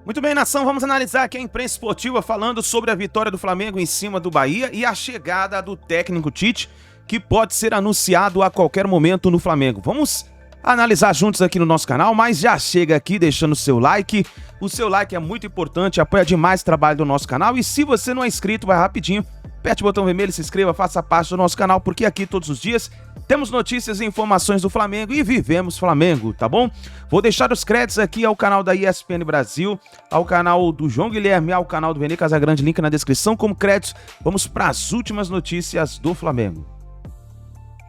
Muito bem, nação, vamos analisar aqui a imprensa esportiva falando sobre a vitória do Flamengo em cima do Bahia e a chegada do técnico Tite, que pode ser anunciado a qualquer momento no Flamengo. Vamos analisar juntos aqui no nosso canal, mas já chega aqui deixando o seu like. O seu like é muito importante, apoia demais o trabalho do nosso canal. E se você não é inscrito, vai rapidinho, aperte o botão vermelho, se inscreva, faça parte do nosso canal, porque aqui todos os dias temos notícias e informações do Flamengo e vivemos Flamengo, tá bom? Vou deixar os créditos aqui ao canal da ESPN Brasil, ao canal do João Guilherme, ao canal do Vene Casagrande, link na descrição como créditos. Vamos para as últimas notícias do Flamengo.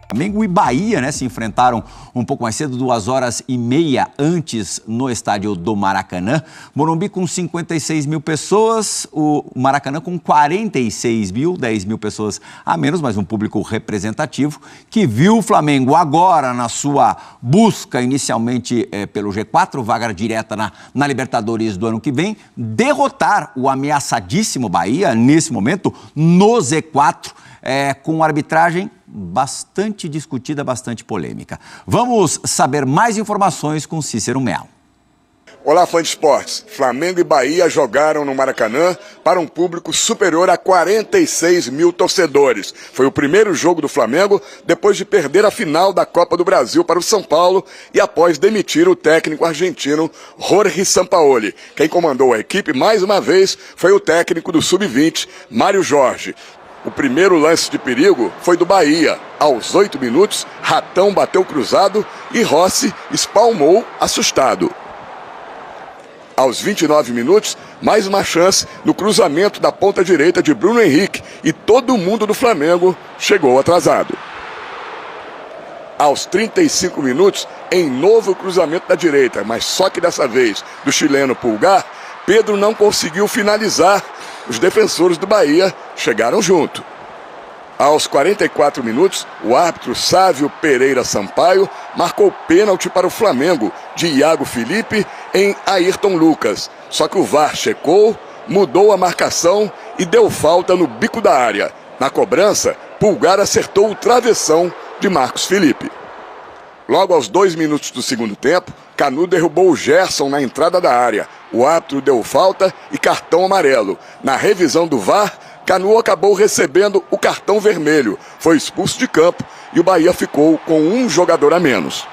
Flamengo e Bahia, né, se enfrentaram um pouco mais cedo, 2h30 antes no estádio do Maracanã. Morumbi com 56 mil pessoas, o Maracanã com 46 mil, 10 mil pessoas a menos, mas um público representativo que viu o Flamengo agora na sua busca inicialmente pelo G4, vaga direta na Libertadores do ano que vem, derrotar o ameaçadíssimo Bahia, nesse momento, no Z4, com arbitragem bastante discutida, bastante polêmica. Vamos saber mais informações com Cícero Melo. Olá, fã de esportes. Flamengo e Bahia jogaram no Maracanã para um público superior a 46 mil torcedores. Foi o primeiro jogo do Flamengo depois de perder a final da Copa do Brasil para o São Paulo e após demitir o técnico argentino Jorge Sampaoli. Quem comandou a equipe mais uma vez foi o técnico do Sub-20, Mário Jorge. O primeiro lance de perigo foi do Bahia. Aos 8 minutos, Ratão bateu cruzado e Rossi espalmou assustado. Aos 29 minutos, mais uma chance no cruzamento da ponta direita de Bruno Henrique e todo mundo do Flamengo chegou atrasado. Aos 35 minutos, em novo cruzamento da direita, mas só que dessa vez do chileno Pulgar, Pedro não conseguiu finalizar. Os defensores do Bahia chegaram junto. Aos 44 minutos, o árbitro Sávio Pereira Sampaio marcou pênalti para o Flamengo de Iago Felipe em Ayrton Lucas. Só que o VAR checou, mudou a marcação e deu falta no bico da área. Na cobrança, Pulgar acertou o travessão de Marcos Felipe. Logo aos 2 minutos do segundo tempo, Canu derrubou o Gerson na entrada da área. O árbitro deu falta e cartão amarelo. Na revisão do VAR, Canu acabou recebendo o cartão vermelho. Foi expulso de campo e o Bahia ficou com um jogador a menos.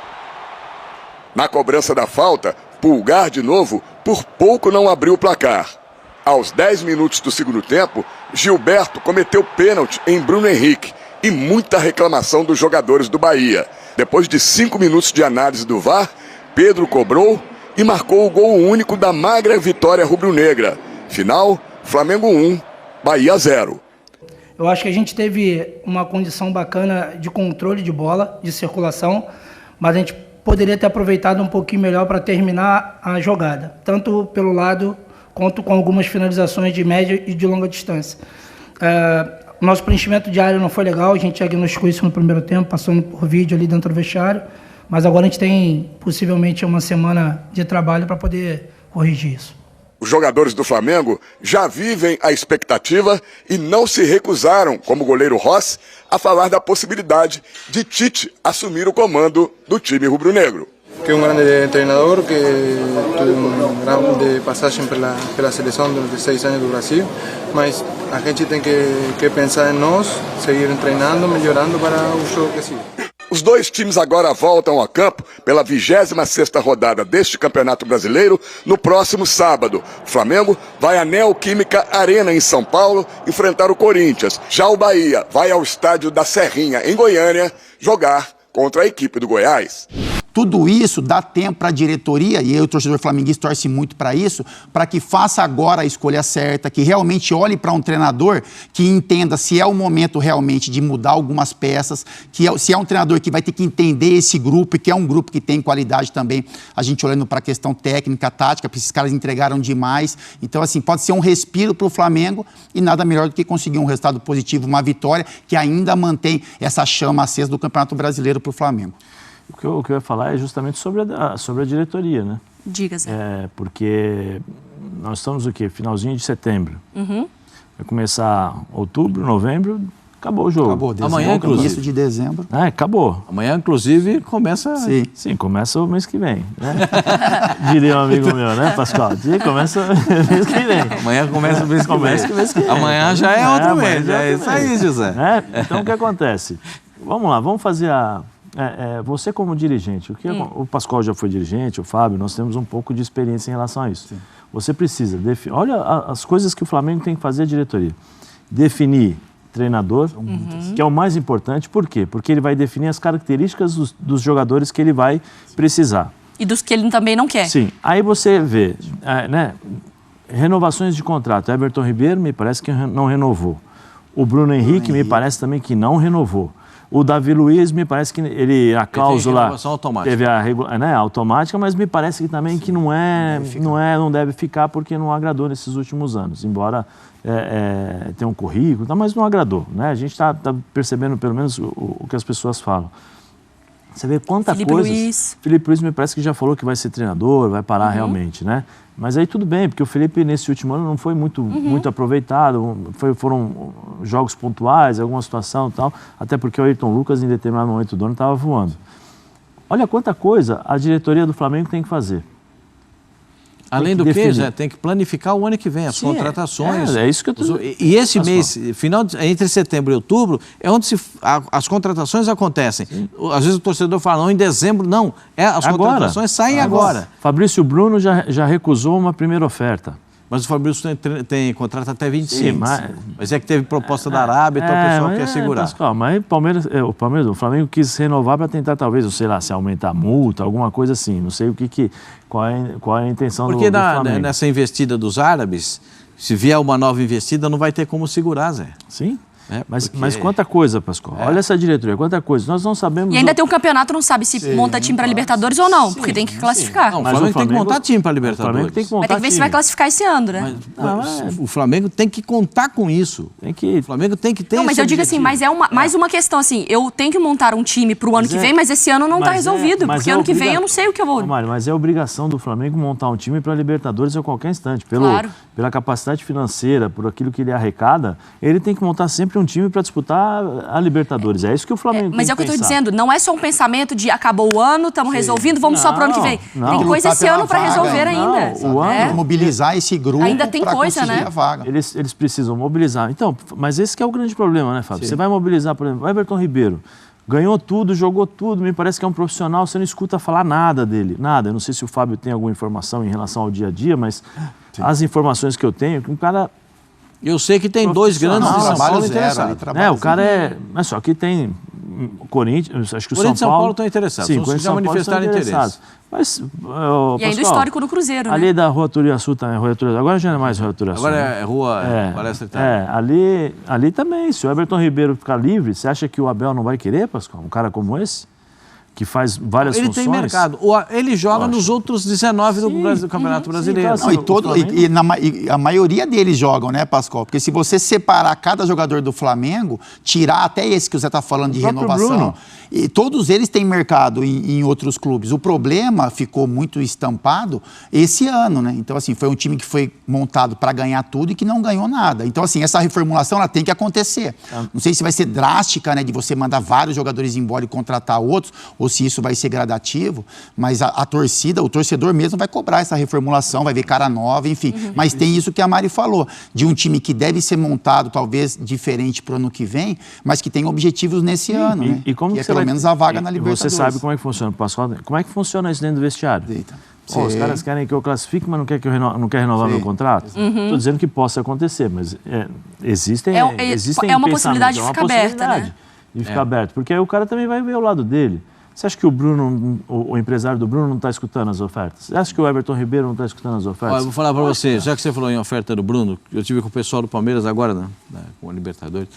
Na cobrança da falta, Pulgar de novo, por pouco não abriu o placar. Aos 10 minutos do segundo tempo, Gilberto cometeu pênalti em Bruno Henrique e muita reclamação dos jogadores do Bahia. Depois de 5 minutos de análise do VAR, Pedro cobrou e marcou o gol único da magra vitória rubro-negra. Final, Flamengo 1, Bahia 0. Eu acho que a gente teve uma condição bacana de controle de bola, de circulação, mas a gente poderia ter aproveitado um pouquinho melhor para terminar a jogada, tanto pelo lado quanto com algumas finalizações de média e de longa distância. Nosso preenchimento de área não foi legal, a gente diagnosticou isso no primeiro tempo, passando por vídeo ali dentro do vestiário, mas agora a gente tem possivelmente uma semana de trabalho para poder corrigir isso. Os jogadores do Flamengo já vivem a expectativa e não se recusaram, como o goleiro Rossi, a falar da possibilidade de Tite assumir o comando do time rubro-negro. Que é um grande treinador, que teve uma grande passagem pela seleção durante 6 anos do Brasil, mas a gente tem que pensar em nós, seguir treinando, melhorando para o jogo que sigue. Os dois times agora voltam a campo pela 26ª rodada deste Campeonato Brasileiro no próximo sábado. O Flamengo vai à Neoquímica Arena em São Paulo enfrentar o Corinthians. Já o Bahia vai ao estádio da Serrinha em Goiânia jogar contra a equipe do Goiás. Tudo isso dá tempo para a diretoria, e eu, o torcedor flamenguista, torce muito para isso, para que faça agora a escolha certa, que realmente olhe para um treinador que entenda se é o momento realmente de mudar algumas peças, se é um treinador que vai ter que entender esse grupo, e que é um grupo que tem qualidade também, a gente olhando para a questão técnica, tática, porque esses caras entregaram demais. Então, assim, pode ser um respiro para o Flamengo e nada melhor do que conseguir um resultado positivo, uma vitória que ainda mantém essa chama acesa do Campeonato Brasileiro para o Flamengo. O que eu ia falar é justamente sobre a diretoria, né? Diga, Zé. Porque nós estamos o quê? Finalzinho de setembro. Vai começar outubro, novembro, Acabou o jogo. Acabou, dezembro, Amanhã, inclusive. início de dezembro. Acabou. Amanhã, inclusive, começa... Sim, começa o mês que vem, né? Diria um amigo meu, né, Pascoal? Começa o mês que vem. Amanhã começa o mês que vem. Amanhã já é outro mês. É isso aí, José. Então, o que acontece? Vamos lá, vamos fazer você como dirigente, o Pascoal já foi dirigente, o Fábio, nós temos um pouco de experiência em relação a isso. Sim. Você precisa definir... Olha as coisas que o Flamengo tem que fazer a diretoria. Definir treinador, que é o mais importante. Por quê? Porque ele vai definir as características dos jogadores que ele vai precisar. E dos que ele também não quer. Sim. Aí você vê, renovações de contrato. Everton Ribeiro me parece que não renovou. O Bruno Henrique me parece também que não renovou. O Davi Luiz me parece que a cláusula teve a automática, mas me parece que também que não deve ficar porque não agradou nesses últimos anos, embora tenha um currículo, mas não agradou, né? A gente está percebendo pelo menos o que as pessoas falam. Você vê quanta coisa. Felipe Luiz me parece que já falou que vai ser treinador, vai parar realmente, né? Mas aí tudo bem, porque o Felipe nesse último ano não foi muito aproveitado, foram jogos pontuais, alguma situação e tal, até porque o Ayrton Lucas em determinado momento do ano estava voando. Olha quanta coisa a diretoria do Flamengo tem que fazer. Além do que, Zé, tem que planificar o ano que vem, as contratações. É isso que eu estou... E esse mês, entre setembro e outubro, é onde as contratações acontecem. Sim. Às vezes o torcedor fala, não, em dezembro, não. As contratações saem agora. Fabrício Bruno já recusou uma primeira oferta. Mas o Fabrício tem contrato até 25. Sim, mas é que teve proposta da Arábia, então o pessoal quer segurar. Pascoal, mas o Flamengo quis renovar para tentar, talvez, sei lá, se aumentar a multa, alguma coisa assim. Não sei qual é a intenção do Flamengo. Porque nessa investida dos árabes, se vier uma nova investida, não vai ter como segurar, Zé. Sim. Mas quanta coisa, Pascoal. Olha essa diretoria, quanta coisa. Nós não sabemos... E ainda tem um campeonato, não sabe se monta time para Libertadores ou não, porque tem que classificar. Não, o Flamengo tem que montar time para Libertadores. Vai ter que ver se vai classificar esse ano, né? O Flamengo tem que contar com isso. O Flamengo tem que ter Não, mas eu digo assim, mas é mais uma questão assim, eu tenho que montar um time para o ano que vem, mas esse ano não está resolvido, porque ano que vem eu não sei o que eu vou... Mário, mas é obrigação do Flamengo montar um time para Libertadores a qualquer instante. Pela capacidade financeira, por aquilo que ele arrecada, ele tem que montar sempre um time para disputar a Libertadores. É isso que o Flamengo tem Mas é o que eu estou dizendo, não é só um pensamento de acabou o ano, estamos resolvendo, vamos só para o ano que vem. Tem coisa esse ano para resolver ainda. Mobilizar esse grupo ainda tem coisa, né? A vaga. Eles precisam mobilizar. Então, mas esse que é o grande problema, né, Fábio? Sim. Você vai mobilizar, por exemplo, o Everton Ribeiro. Ganhou tudo, jogou tudo, me parece que é um profissional, você não escuta falar nada dele, nada. Eu não sei se o Fábio tem alguma informação em relação ao dia a dia, mas as informações que eu tenho, que um cara... Eu sei que tem dois grandes de São Paulo interessados. O cara Mas só que tem Corinthians, acho que o Corinthians São Paulo estão interessados. Sim, Corinthians já manifestaram interesse. Mas, e ainda o histórico do Cruzeiro, né? Ali da Rua Turiaçu também, agora já não é mais Rua Turiaçu. Agora é Rua Palestra ali também. Se o Everton Ribeiro ficar livre, você acha que o Abel não vai querer, Pascoal? Um cara como esse? Que faz várias funções. Ele tem mercado. Ele joga nos outros 19 do Campeonato Brasileiro. Não, e a maioria deles jogam, né, Pascoal? Porque se você separar cada jogador do Flamengo, tirar até esse que você está falando de renovação, Bruno. E todos eles têm mercado em outros clubes. O problema ficou muito estampado esse ano, né? Então, assim, foi um time que foi montado para ganhar tudo e que não ganhou nada. Então, assim, essa reformulação ela tem que acontecer. Não sei se vai ser drástica, né, de você mandar vários jogadores embora e contratar outros, ou se isso vai ser gradativo, mas a torcida, o torcedor mesmo vai cobrar essa reformulação, vai ver cara nova, enfim. Mas tem isso que a Mari falou, de um time que deve ser montado, talvez, diferente para o ano que vem, mas que tem objetivos nesse ano, né? E como que é pelo menos a vaga na Libertadores. Você sabe como é que funciona, Pascoal? Como é que funciona isso dentro do vestiário? Os caras querem que eu classifique, mas não quer renovar meu contrato? Estou dizendo que possa acontecer, mas existem uma possibilidade de ficar aberta, né? De ficar aberto, porque aí o cara também vai ver o lado dele. Você acha que o Bruno, o empresário do Bruno não está escutando as ofertas? Você acha que o Everton Ribeiro não está escutando as ofertas? Olha, eu vou falar para você, já que você falou em oferta do Bruno, eu tive com o pessoal do Palmeiras agora, com a Libertadores.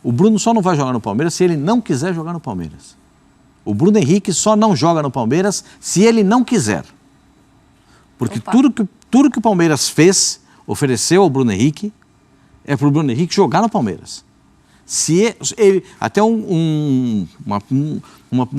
O Bruno só não vai jogar no Palmeiras se ele não quiser jogar no Palmeiras. O Bruno Henrique só não joga no Palmeiras se ele não quiser. Porque tudo que o Palmeiras ofereceu ao Bruno Henrique, é para o Bruno Henrique jogar no Palmeiras. Se ele, até um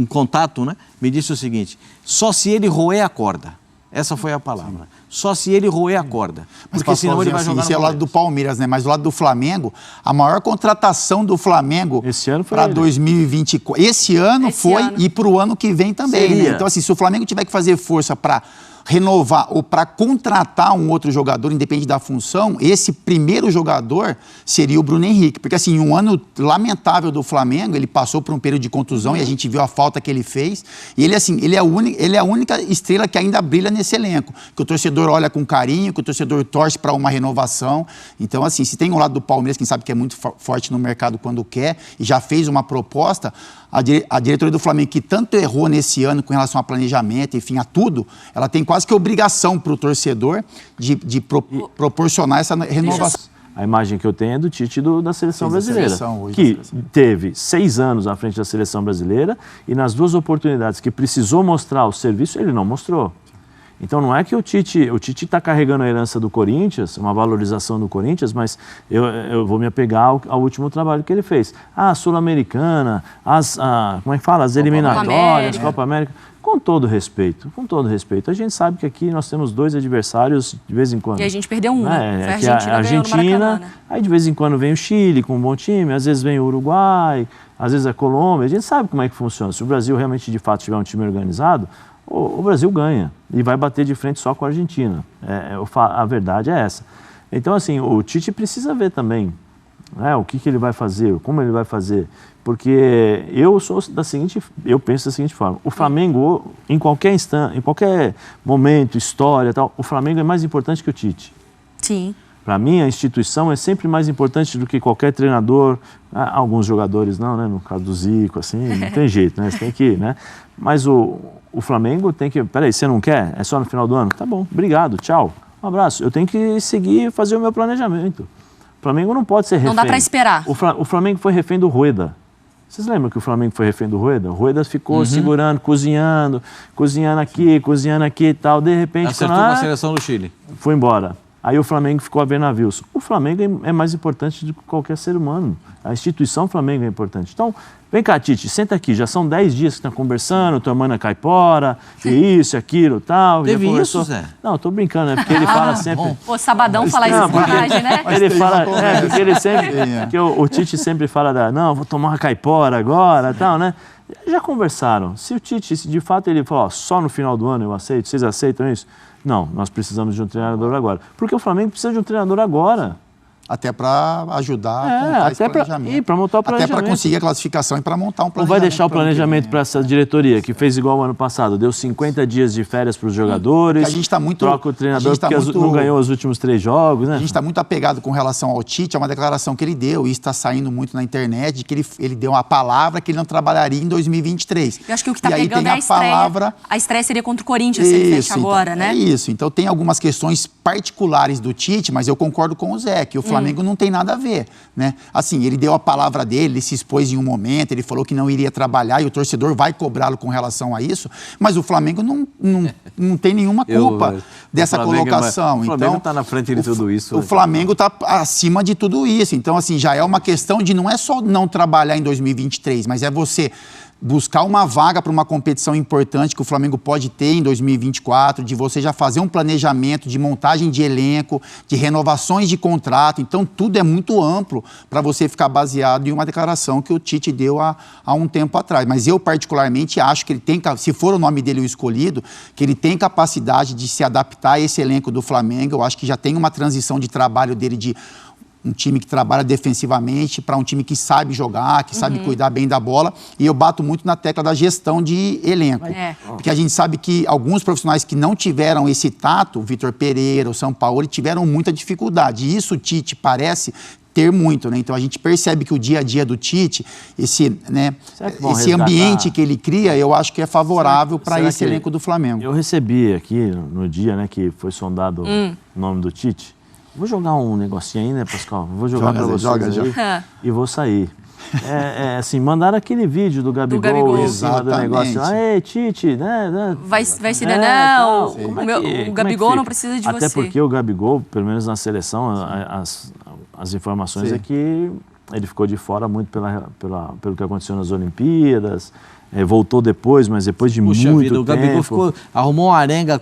contato, né, me disse o seguinte, só se ele roer a corda. Essa foi a palavra. só se ele roer a corda. Mas porque senão ele vai assim, jogar isso é o lado do Palmeiras, né? Mas do lado do Flamengo, a maior contratação do Flamengo para 2024. Esse ano foi e para o ano que vem também, né? Então, assim, se o Flamengo tiver que fazer força para renovar ou para contratar um outro jogador, independente da função, esse primeiro jogador seria o Bruno Henrique. Porque, assim, um ano lamentável do Flamengo, ele passou por um período de contusão e a gente viu a falta que ele fez. E ele, assim, ele é a única estrela que ainda brilha nesse elenco. Que o torcedor olha com carinho, que o torcedor torce para uma renovação. Então, assim, se tem um lado do Palmeiras, quem sabe que é muito forte no mercado quando quer e já fez uma proposta, a diretoria do Flamengo, que tanto errou nesse ano com relação a planejamento, enfim, a tudo, ela tem quase que obrigação para o torcedor de proporcionar essa renovação. A imagem que eu tenho é do Tite da seleção brasileira, que teve 6 anos à frente da seleção brasileira e nas 2 oportunidades que precisou mostrar o serviço, ele não mostrou. Então não é que o Tite está carregando a herança do Corinthians, uma valorização do Corinthians, mas eu vou me apegar ao último trabalho que ele fez. A Sul-Americana, como é que fala? As eliminatórias, Copa América. Com todo respeito, a gente sabe que aqui nós temos 2 adversários de vez em quando. E a gente perdeu um, né? Foi a Argentina, né? Aí de vez em quando vem o Chile com um bom time, às vezes vem o Uruguai, às vezes a Colômbia. A gente sabe como é que funciona. Se o Brasil realmente, de fato, tiver um time organizado, o Brasil ganha e vai bater de frente só com a Argentina. A verdade é essa. Então, assim, o Tite precisa ver também, né, o que ele vai fazer, como ele vai fazer. Porque eu penso da seguinte forma: o Flamengo, em qualquer instante, em qualquer momento, história, tal, o Flamengo é mais importante que o Tite. Sim. Para mim, a instituição é sempre mais importante do que qualquer treinador. Alguns jogadores não, né? No caso do Zico, assim, não tem jeito, né? Você tem que ir, né? Mas o Flamengo tem que... Peraí, você não quer? É só no final do ano? Tá bom, obrigado, tchau. Um abraço. Eu tenho que seguir e fazer o meu planejamento. O Flamengo não pode ser refém. Não dá para esperar. O Flamengo foi refém do Rueda. Vocês lembram que o Flamengo foi refém do Rueda? O Rueda ficou segurando, cozinhando aqui e tal. De repente... Acertou uma seleção do Chile. Foi embora. Aí o Flamengo ficou a ver navios. O Flamengo é mais importante do que qualquer ser humano. A instituição Flamengo é importante. Então, vem cá, Tite, senta aqui. Já são 10 dias que estão conversando, tomando a caipora, e isso, aquilo, tal. Teve isso, Zé? Não, tô brincando, né? Porque ele fala sempre... Pô, sabadão falar isso é sacanagem, né? Ele fala... porque ele sempre... Porque o Tite sempre fala não, vou tomar uma caipora agora, tal, né? Já conversaram. Se o Tite, se de fato ele falou, só no final do ano eu aceito, vocês aceitam isso? Não, nós precisamos de um treinador agora. Porque o Flamengo precisa de um treinador agora. Até para ajudar a montar esse planejamento. Para montar o planejamento. Até para conseguir a classificação e para montar um planejamento. Ou vai deixar o planejamento para essa diretoria, que fez igual o ano passado, deu 50 dias de férias para os jogadores, a gente tá muito, troca o treinador porque não ganhou os últimos 3 jogos, né? A gente está muito apegado com relação ao Tite, é uma declaração que ele deu, e está saindo muito na internet, de que ele deu uma palavra que ele não trabalharia em 2023. Eu acho que o que está pegando é a estreia. A estreia seria contra o Corinthians, se ele fecha agora, né? É isso. Então tem algumas questões particulares do Tite, mas eu concordo com o Zé, que o Flamengo não tem nada a ver, né? Assim, ele deu a palavra dele, ele se expôs em um momento, ele falou que não iria trabalhar e o torcedor vai cobrá-lo com relação a isso, mas o Flamengo não tem nenhuma culpa dessa colocação. O Flamengo está na frente de tudo isso. O Flamengo está acima de tudo isso. Então, assim, já é uma questão de não é só não trabalhar em 2023, mas é você buscar uma vaga para uma competição importante que o Flamengo pode ter em 2024, de você já fazer um planejamento de montagem de elenco, de renovações de contrato. Então, tudo é muito amplo para você ficar baseado em uma declaração que o Tite deu há um tempo atrás. Mas eu, particularmente, acho que ele tem, se for o nome dele o escolhido, que ele tem capacidade de se adaptar a esse elenco do Flamengo. Eu acho que já tem uma transição de trabalho dele de um time que trabalha defensivamente para um time que sabe jogar, que sabe cuidar bem da bola. E eu bato muito na tecla da gestão de elenco. Porque a gente sabe que alguns profissionais que não tiveram esse tato, o Vitor Pereira, o Sampaoli, tiveram muita dificuldade. E isso o Tite parece ter muito, né? Então a gente percebe que o dia a dia do Tite, esse ambiente que ele cria, eu acho que é favorável para esse elenco do Flamengo. Eu recebi aqui no dia, né, que foi sondado o nome do Tite. Vou jogar um negocinho aí, né, Pascoal? Vou jogar para vocês aí e vou sair. Assim, mandaram aquele vídeo do Gabigol em cima do negócio. Ei, Tite, né? Vai ser não. O Gabigol não precisa de você. Até porque o Gabigol, pelo menos na seleção, as informações é que ele ficou de fora muito pelo que aconteceu nas Olimpíadas. voltou depois, mas depois de muito tempo. O Gabigol arrumou uma arenga,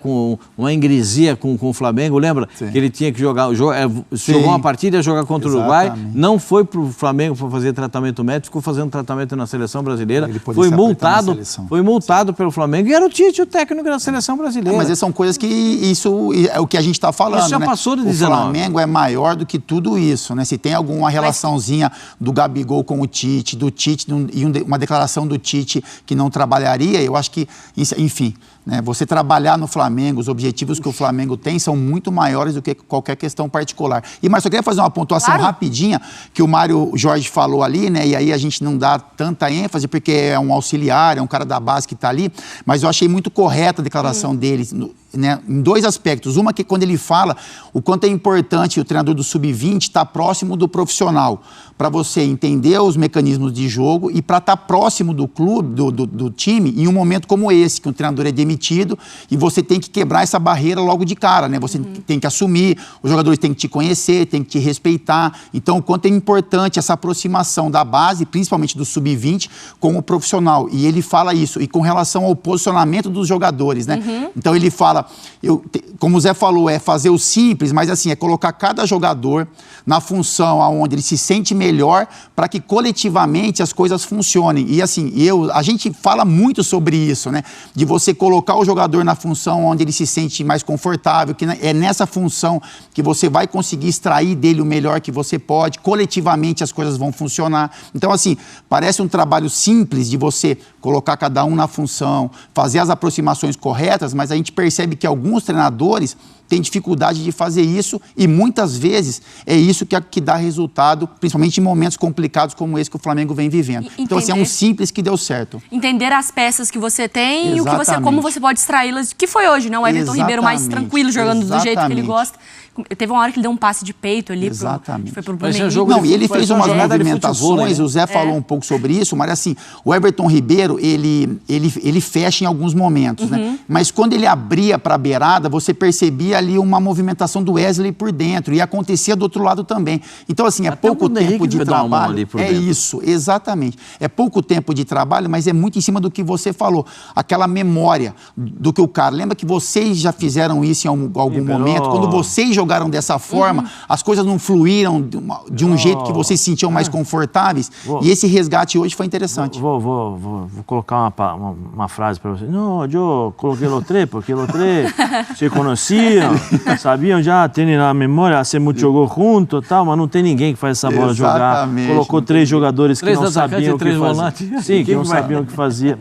uma ingresia com o Flamengo, lembra? Sim. Que ele tinha que jogar, jogou uma partida, ia jogar contra o Uruguai, não foi para o Flamengo para fazer tratamento médico, ficou fazendo tratamento na seleção brasileira, foi multado pelo Flamengo e era o Tite, o técnico da seleção brasileira. Mas essas são coisas que isso é o que a gente está falando, isso já passou de 19. O Flamengo é maior do que tudo isso, né? Se tem alguma relaçãozinha do Gabigol com o Tite, do Tite e uma declaração do Tite que não trabalharia, eu acho que, enfim, né, você trabalhar no Flamengo, os objetivos que o Flamengo tem são muito maiores do que qualquer questão particular. E, mas só queria fazer uma pontuação rapidinha, que o Mário Jorge falou ali, né, e aí a gente não dá tanta ênfase, porque é um auxiliar, é um cara da base que está ali, mas eu achei muito correta a declaração dele, né, em dois aspectos. Uma que quando ele fala o quanto é importante o treinador do Sub-20 estar próximo do profissional, para você entender os mecanismos de jogo e para estar próximo do clube, do time, em um momento como esse, que o treinador é demitido e você tem que quebrar essa barreira logo de cara, né? Você tem que assumir, os jogadores têm que te conhecer, têm que te respeitar. Então, o quanto é importante essa aproximação da base, principalmente do Sub-20, com o profissional. E ele fala isso. E com relação ao posicionamento dos jogadores, né? Então, ele fala, como o Zé falou, é fazer o simples, mas assim, é colocar cada jogador na função onde ele se sente melhor para que coletivamente as coisas funcionem. E assim, a gente fala muito sobre isso, né? De você colocar o jogador na função onde ele se sente mais confortável, que é nessa função que você vai conseguir extrair dele o melhor que você pode, coletivamente as coisas vão funcionar. Então assim, parece um trabalho simples de você colocar cada um na função, fazer as aproximações corretas, mas a gente percebe que alguns treinadores têm dificuldade de fazer isso e muitas vezes é isso que dá resultado, principalmente em momentos complicados como esse que o Flamengo vem vivendo. Então, assim, é um simples que deu certo. Entender as peças que você tem e como você pode extraí-las, que foi hoje, né? O Everton Ribeiro mais tranquilo, jogando do jeito que ele gosta. Teve uma hora que ele deu um passe de peito ali. Foi pro Bruno Henrique. Não, e ele fez umas movimentações, o Zé falou um pouco sobre isso, mas assim, o Everton Ribeiro, ele fecha em alguns momentos, né? Mas quando ele abria para a beirada, você percebia ali uma movimentação do Wesley por dentro e acontecia do outro lado também. Então, assim, é pouco tempo de trabalho. É isso, exatamente. É pouco tempo de trabalho, mas é muito em cima do que você falou. Aquela memória do que o cara... Lembra que vocês já fizeram isso em algum momento? Quando vocês jogaram dessa forma, as coisas não fluíram de um jeito que vocês se sentiam mais confortáveis. E esse resgate hoje foi interessante. Vou colocar uma frase para você. Não, eu coloquei o três, porque o três se conheciam, sabiam já, tem na memória, você muito jogou junto, tal, mas não tem ninguém que faz essa bola jogar. Colocou 3 jogadores que não sabiam o que fazer. Sim, que não sabiam o que fazia.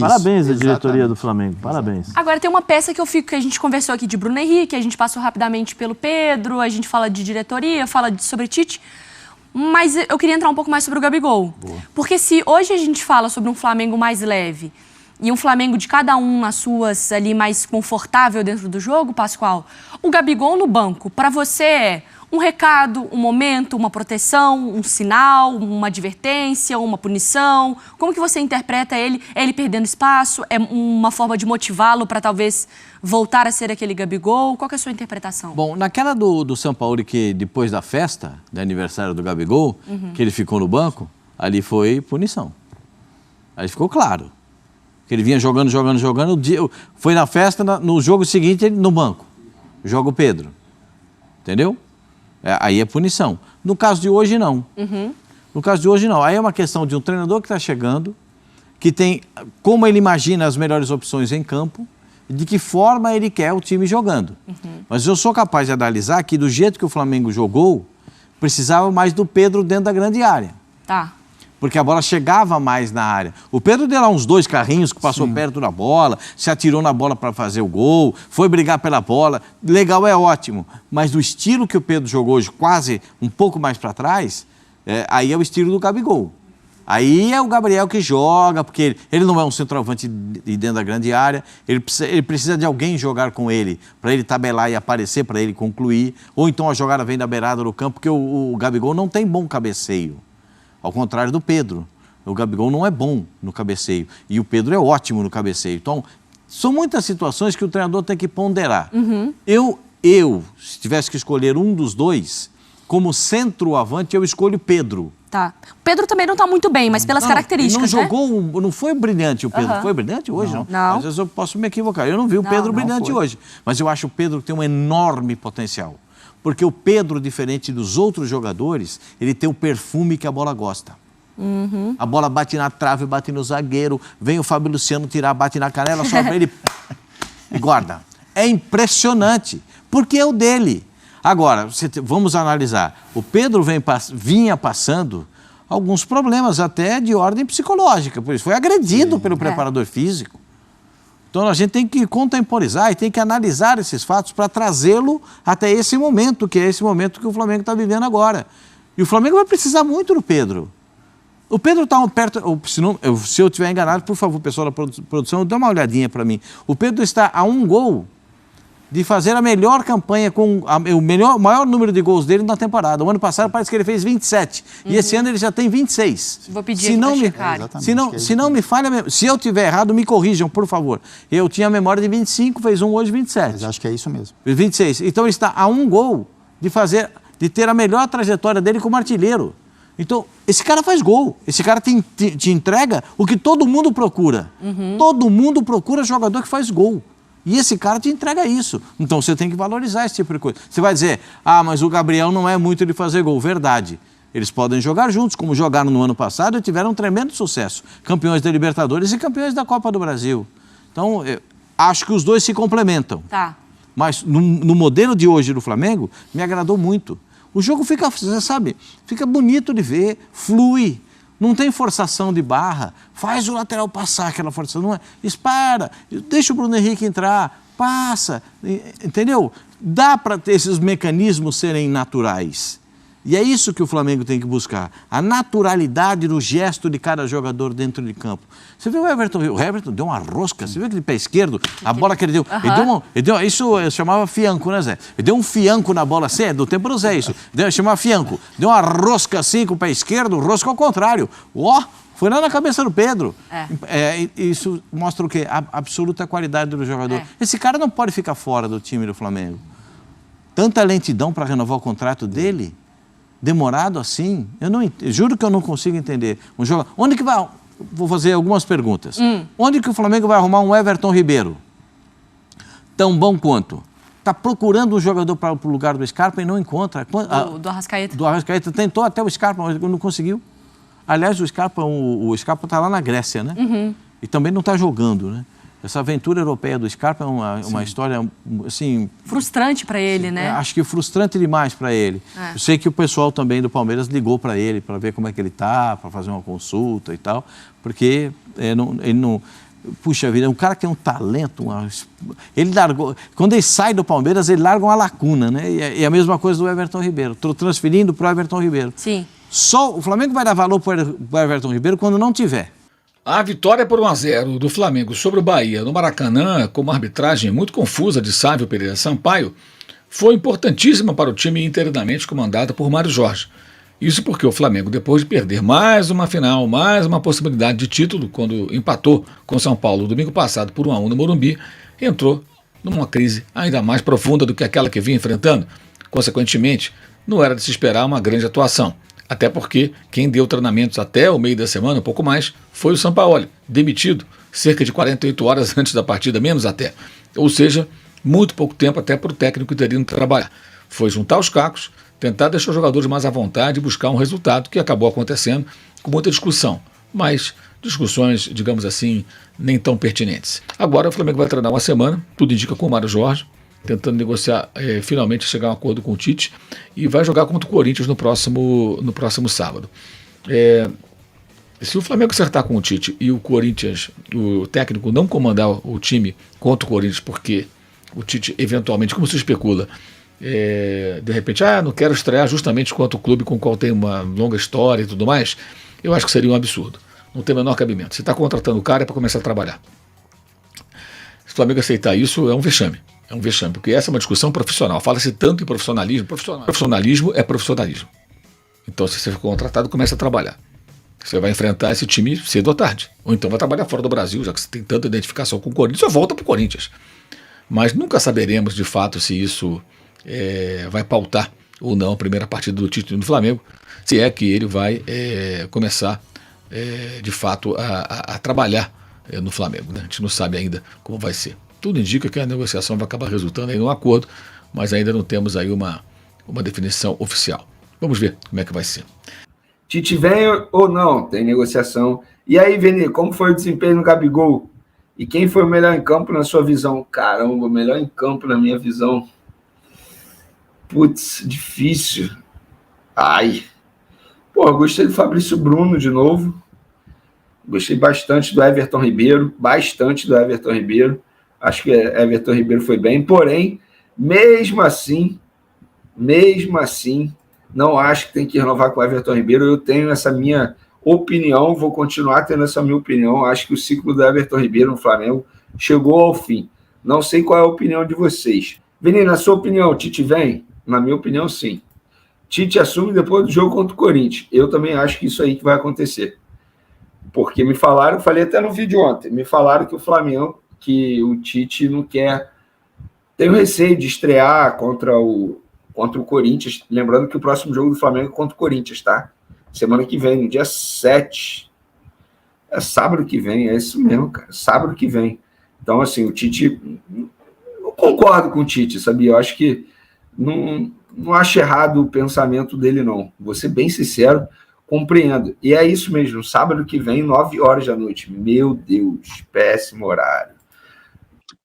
Parabéns à diretoria do Flamengo, parabéns. Agora tem uma peça que a gente conversou aqui de Bruno Henrique, a gente passou rapidamente pelo Pedro, a gente fala de diretoria, fala sobre Tite, mas eu queria entrar um pouco mais sobre o Gabigol. Porque se hoje a gente fala sobre um Flamengo mais leve e um Flamengo de cada um nas suas ali mais confortável dentro do jogo, Pascoal, o Gabigol no banco, para você é um recado, um momento, uma proteção, um sinal, uma advertência, uma punição? Como que você interpreta ele? É ele perdendo espaço? É uma forma de motivá-lo para talvez voltar a ser aquele Gabigol? Qual que é a sua interpretação? Bom, naquela do São Paulo, que depois da festa, do aniversário do Gabigol, que ele ficou no banco, ali foi punição. Aí ficou claro. Que ele vinha jogando, foi na festa, no jogo seguinte, ele no banco. Joga o Pedro. Entendeu? Aí é punição. No caso de hoje, não. No caso de hoje, não. Aí é uma questão de um treinador que está chegando, que tem como ele imagina as melhores opções em campo, e de que forma ele quer o time jogando. Mas eu sou capaz de analisar que do jeito que o Flamengo jogou, precisava mais do Pedro dentro da grande área. Tá. Porque a bola chegava mais na área. O Pedro deu lá uns 2 carrinhos que passou perto da bola, se atirou na bola para fazer o gol, foi brigar pela bola. Legal, é ótimo. Mas do estilo que o Pedro jogou hoje, quase um pouco mais para trás, aí é o estilo do Gabigol. Aí é o Gabriel que joga, porque ele não é um centroavante de dentro da grande área, ele precisa de alguém jogar com ele, para ele tabelar e aparecer, para ele concluir. Ou então a jogada vem da beirada do campo, porque o Gabigol não tem bom cabeceio. Ao contrário do Pedro. O Gabigol não é bom no cabeceio. E o Pedro é ótimo no cabeceio. Então, são muitas situações que o treinador tem que ponderar. Eu, se tivesse que escolher um dos dois, como centroavante, eu escolho Pedro. Tá. O Pedro também não tá muito bem, mas pelas características, não jogou, não foi brilhante o Pedro. Foi brilhante hoje, não? Às vezes eu posso me equivocar. Eu não vi o Pedro brilhante hoje. Mas eu acho o Pedro que tem um enorme potencial. Porque o Pedro, diferente dos outros jogadores, ele tem o perfume que a bola gosta. A bola bate na trave, bate no zagueiro, vem o Fábio Luciano tirar, bate na canela, sobra ele e guarda. É impressionante, porque é o dele. Agora, vamos analisar. O Pedro vinha passando alguns problemas até de ordem psicológica, por isso foi agredido pelo preparador físico. Então a gente tem que contemporizar e tem que analisar esses fatos para trazê-lo até esse momento, que é esse momento que o Flamengo está vivendo agora. E o Flamengo vai precisar muito do Pedro. O Pedro está perto, se eu estiver enganado, por favor, pessoal da produção, dá uma olhadinha para mim. O Pedro está a 1 gol de fazer a melhor campanha, com o maior número de gols dele na temporada. O ano passado parece que ele fez 27. E esse ano ele já tem 26. Vou pedir se não me falha, se eu tiver errado, me corrijam, por favor. Eu tinha a memória de 25, fez hoje 27. Mas acho que é isso mesmo. 26. Então ele está a 1 gol de ter a melhor trajetória dele como artilheiro. Então, esse cara faz gol. Esse cara te entrega o que todo mundo procura. Todo mundo procura jogador que faz gol. E esse cara te entrega isso. Então você tem que valorizar esse tipo de coisa. Você vai dizer, mas o Gabriel não é muito de fazer gol. Verdade. Eles podem jogar juntos, como jogaram no ano passado e tiveram um tremendo sucesso. Campeões da Libertadores e campeões da Copa do Brasil. Então, acho que os dois se complementam. Tá. Mas no modelo de hoje do Flamengo, me agradou muito. O jogo fica bonito de ver, flui. Não tem forçação de barra, faz o lateral passar aquela forçação, não é? Espera, deixa o Bruno Henrique entrar, passa, entendeu? Dá para esses mecanismos serem naturais. E é isso que o Flamengo tem que buscar, a naturalidade do gesto de cada jogador dentro de campo. Você viu o Everton deu uma rosca, você viu aquele pé esquerdo, a bola que ele deu, ele deu isso chamava fianco, né, Zé? Ele deu um fianco na bola, assim, do tempo do Zé isso, chamava fianco, deu uma rosca assim com o pé esquerdo, rosca ao contrário, foi lá na cabeça do Pedro. Isso mostra o quê? A absoluta qualidade do jogador. Esse cara não pode ficar fora do time do Flamengo. Tanta lentidão para renovar o contrato dele, demorado assim, juro que eu não consigo entender. Onde que vai? Vou fazer algumas perguntas. Onde que o Flamengo vai arrumar um Everton Ribeiro? Tão bom quanto? Está procurando um jogador para o lugar do Scarpa e não encontra. Do Arrascaeta. Do Arrascaeta. Tentou até o Scarpa, mas não conseguiu. Aliás, o Scarpa está lá na Grécia, né? E também não está jogando, né? Essa aventura europeia do Scarpa é uma história, assim... frustrante para ele, né? Acho que frustrante demais para ele. Eu sei que o pessoal também do Palmeiras ligou para ele, para ver como é que ele está, para fazer uma consulta e tal, porque ele não... Puxa vida, um cara que tem um talento, ele largou... Quando ele sai do Palmeiras, ele larga uma lacuna, né? E a mesma coisa do Everton Ribeiro. Estou transferindo para o Everton Ribeiro. Sim. Só o Flamengo vai dar valor para o Everton Ribeiro quando não tiver. A vitória por 1-0 do Flamengo sobre o Bahia no Maracanã, com uma arbitragem muito confusa de Sávio Pereira Sampaio, foi importantíssima para o time inteiramente comandado por Mário Jorge. Isso porque o Flamengo, depois de perder mais uma final, mais uma possibilidade de título, quando empatou com o São Paulo domingo passado por 1-1 no Morumbi, entrou numa crise ainda mais profunda do que aquela que vinha enfrentando. Consequentemente, não era de se esperar uma grande atuação. Até porque quem deu treinamentos até o meio da semana, um pouco mais, foi o Sampaoli, demitido cerca de 48 horas antes da partida, menos até. Ou seja, muito pouco tempo até para o técnico interino trabalhar. Foi juntar os cacos, tentar deixar os jogadores mais à vontade e buscar um resultado que acabou acontecendo com muita discussão. Mas discussões, digamos assim, nem tão pertinentes. Agora o Flamengo vai treinar uma semana, tudo indica com o Mário Jorge, tentando negociar, finalmente chegar a um acordo com o Tite, e vai jogar contra o Corinthians no próximo sábado. Se o Flamengo acertar com o Tite e o Corinthians, o técnico não comandar o time contra o Corinthians, porque o Tite eventualmente, como se especula, de repente, não quero estrear justamente contra o clube com o qual tem uma longa história e tudo mais, eu acho que seria um absurdo. Não tem o menor cabimento. Se está contratando o cara é para começar a trabalhar. Se o Flamengo aceitar isso, é um vexame. É um vexame, porque essa é uma discussão profissional. Fala-se tanto em profissionalismo. Profissionalismo é profissionalismo. Então, se você for contratado, começa a trabalhar. Você vai enfrentar esse time cedo ou tarde. Ou então vai trabalhar fora do Brasil, já que você tem tanta identificação com o Corinthians, ou volta para o Corinthians. Mas nunca saberemos, de fato, se isso vai pautar ou não a primeira partida do Tite no Flamengo, se é que ele vai começar de fato a trabalhar no Flamengo, né? A gente não sabe ainda como vai ser. Tudo indica que a negociação vai acabar resultando em um acordo, mas ainda não temos aí uma definição oficial. Vamos ver como é que vai ser. Tite vem ou não? Tem negociação. E aí, Vini, como foi o desempenho no Gabigol? E quem foi o melhor em campo na sua visão? Caramba, o melhor em campo na minha visão. Putz, difícil. Ai. Pô, eu gostei do Fabrício Bruno de novo. Gostei bastante do Everton Ribeiro. Acho que Everton Ribeiro foi bem. Porém, mesmo assim, não acho que tem que renovar com o Everton Ribeiro. Eu tenho essa minha opinião, vou continuar tendo essa minha opinião. Acho que o ciclo do Everton Ribeiro no Flamengo chegou ao fim. Não sei qual é a opinião de vocês. Vini, na sua opinião, Tite vem? Na minha opinião, sim. Tite assume depois do jogo contra o Corinthians. Eu também acho que isso aí que vai acontecer. Porque me falaram, falei até no vídeo ontem, me falaram que o Flamengo, que o Tite não quer... Tem o receio de estrear contra o Corinthians. Lembrando que o próximo jogo do Flamengo é contra o Corinthians, tá? Semana que vem, no dia 7. É sábado que vem, é isso mesmo, cara. Sábado que vem. Então, assim, o Tite... Eu concordo com o Tite, sabia? Eu acho que não acho errado o pensamento dele, não. Vou ser bem sincero, compreendo. E é isso mesmo, sábado que vem, 9 horas da noite. Meu Deus, péssimo horário.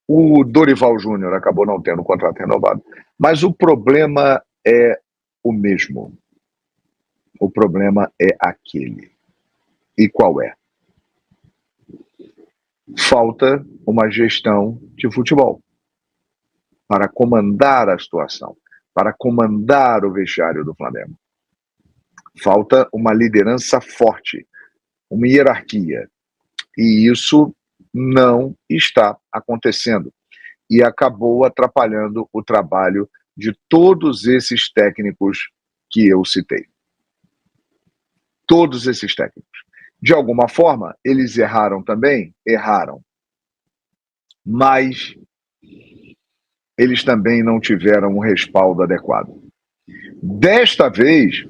O Dorival Júnior acabou não tendo o contrato renovado. Mas o problema é o mesmo. O problema é aquele. E qual é? Falta uma gestão de futebol para comandar a situação, para comandar o vestiário do Flamengo. Falta uma liderança forte, uma hierarquia. E isso não está acontecendo. E acabou atrapalhando o trabalho de todos esses técnicos que eu citei. Todos esses técnicos. De alguma forma, eles erraram também? Erraram. Mas eles também não tiveram um respaldo adequado. Desta vez,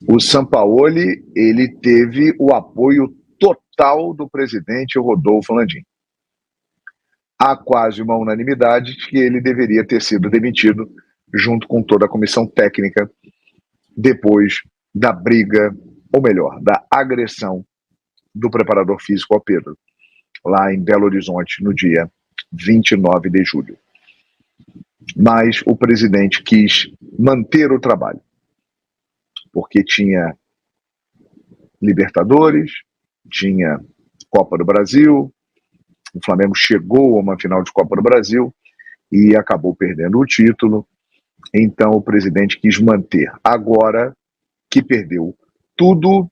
o Sampaoli, ele teve o apoio total do presidente Rodolfo Landim. Há quase uma unanimidade que ele deveria ter sido demitido junto com toda a comissão técnica depois da briga, ou melhor, da agressão do preparador físico ao Pedro, lá em Belo Horizonte, no dia 29 de julho. Mas o presidente quis manter o trabalho, porque tinha Libertadores, tinha Copa do Brasil, o Flamengo chegou a uma final de Copa do Brasil e acabou perdendo o título, então o presidente quis manter. Agora que perdeu tudo,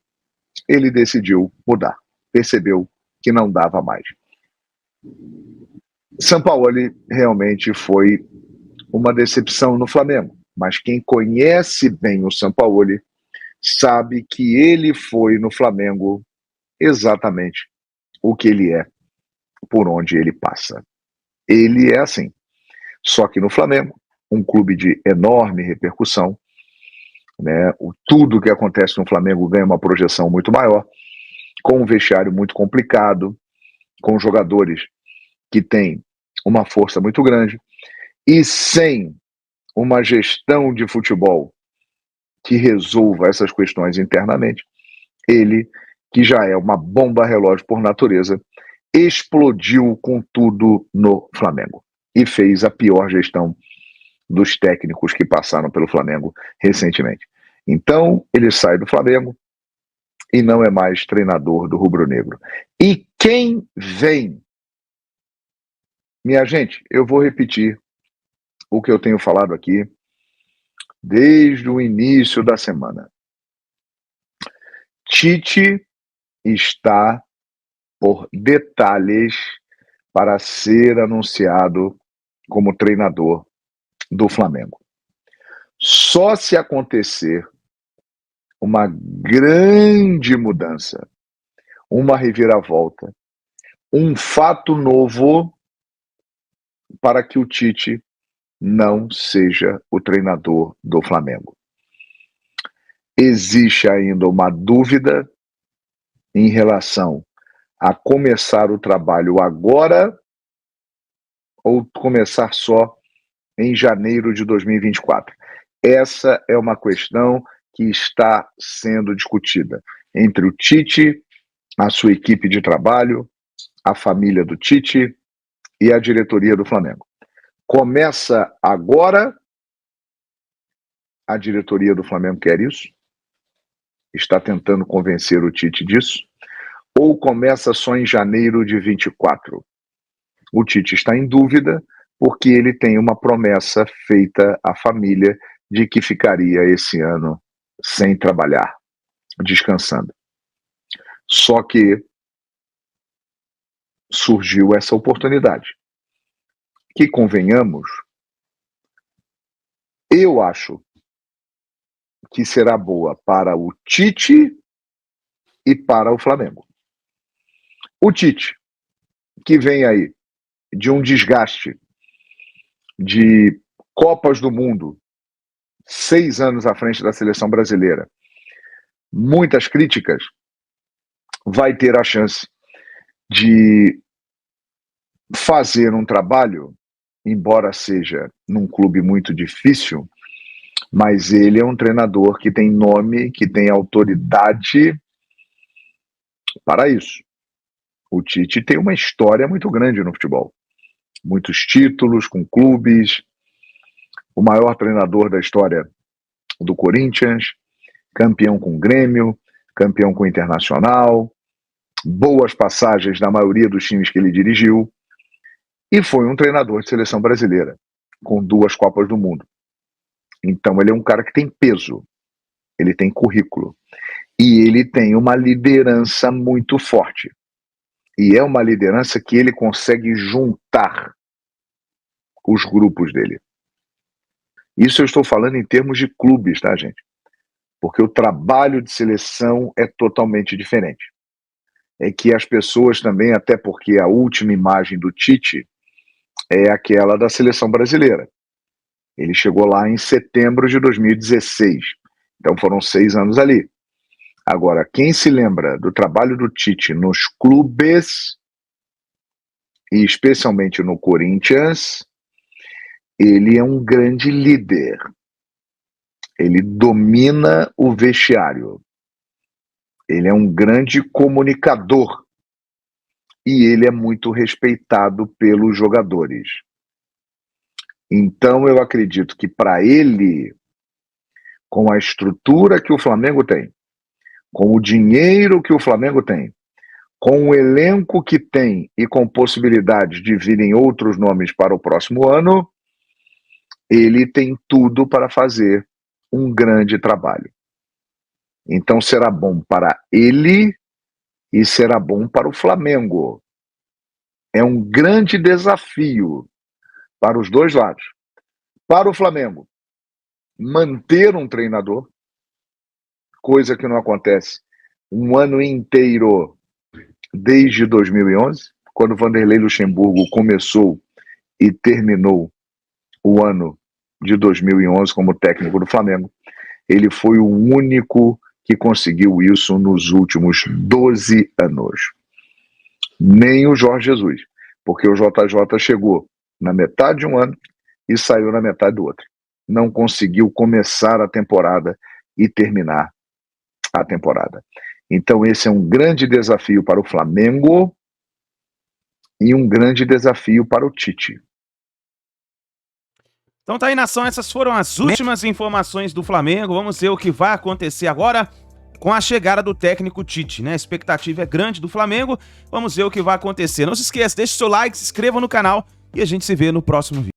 ele decidiu mudar, percebeu que não dava mais. Sampaoli realmente foi uma decepção no Flamengo, mas quem conhece bem o Sampaoli sabe que ele foi no Flamengo exatamente o que ele é, por onde ele passa. Ele é assim. Só que no Flamengo, um clube de enorme repercussão, né, tudo que acontece no Flamengo ganha uma projeção muito maior, com um vestiário muito complicado, com jogadores que têm uma força muito grande, e sem uma gestão de futebol que resolva essas questões internamente, ele, que já é uma bomba relógio por natureza, explodiu com tudo no Flamengo e fez a pior gestão dos técnicos que passaram pelo Flamengo recentemente. Então, ele sai do Flamengo e não é mais treinador do rubro-negro. E quem vem? Minha gente, eu vou repetir o que eu tenho falado aqui desde o início da semana. Tite está por detalhes para ser anunciado como treinador do Flamengo. Só se acontecer uma grande mudança, uma reviravolta, um fato novo para que o Tite não seja o treinador do Flamengo. existe ainda uma dúvida em relação a começar o trabalho agora ou começar só em janeiro de 2024. Essa é uma questão que está sendo discutida entre o Tite, a sua equipe de trabalho, a família do Tite e a diretoria do Flamengo. Começa agora, a diretoria do Flamengo quer isso, está tentando convencer o Tite disso, ou começa só em janeiro de 24. O Tite está em dúvida porque ele tem uma promessa feita à família de que ficaria esse ano sem trabalhar, descansando. Só que surgiu essa oportunidade, que, convenhamos, eu acho que será boa para o Tite e para o Flamengo. O Tite, que vem aí de um desgaste de Copas do Mundo, 6 anos à frente da seleção brasileira, muitas críticas, vai ter a chance de fazer um trabalho, embora seja num clube muito difícil, mas ele é um treinador que tem nome, que tem autoridade para isso. O Tite tem uma história muito grande no futebol. Muitos títulos com clubes, o maior treinador da história do Corinthians, campeão com o Grêmio, campeão com o Internacional, boas passagens na maioria dos times que ele dirigiu, e foi um treinador de seleção brasileira, com 2 Copas do Mundo. Então ele é um cara que tem peso, ele tem currículo, e ele tem uma liderança muito forte. E é uma liderança que ele consegue juntar os grupos dele. Isso eu estou falando em termos de clubes, tá, gente? Porque o trabalho de seleção é totalmente diferente. É que as pessoas também, até porque a última imagem do Tite é aquela da seleção brasileira. Ele chegou lá em setembro de 2016. Então foram 6 anos ali. Agora, quem se lembra do trabalho do Tite nos clubes, e especialmente no Corinthians, ele é um grande líder. Ele domina o vestiário. Ele é um grande comunicador. E ele é muito respeitado pelos jogadores. Então eu acredito que para ele, com a estrutura que o Flamengo tem, com o dinheiro que o Flamengo tem, com o elenco que tem e com possibilidade de virem outros nomes para o próximo ano, ele tem tudo para fazer um grande trabalho. Então será bom para ele e será bom para o Flamengo. É um grande desafio para os dois lados. Para o Flamengo, manter um treinador, coisa que não acontece um ano inteiro desde 2011, quando Vanderlei Luxemburgo começou e terminou o ano de 2011 como técnico do Flamengo. Ele foi o único que conseguiu isso nos últimos 12 anos. Nem o Jorge Jesus, porque o JJ chegou na metade de um ano e saiu na metade do outro. Não conseguiu começar a temporada e terminar a temporada. Então esse é um grande desafio para o Flamengo e um grande desafio para o Tite. Então tá aí, nação, essas foram as últimas informações do Flamengo. Vamos ver o que vai acontecer agora com a chegada do técnico Tite, né? A expectativa é grande do Flamengo. Vamos ver o que vai acontecer. Não se esqueça, deixe seu like, se inscreva no canal e a gente se vê no próximo vídeo.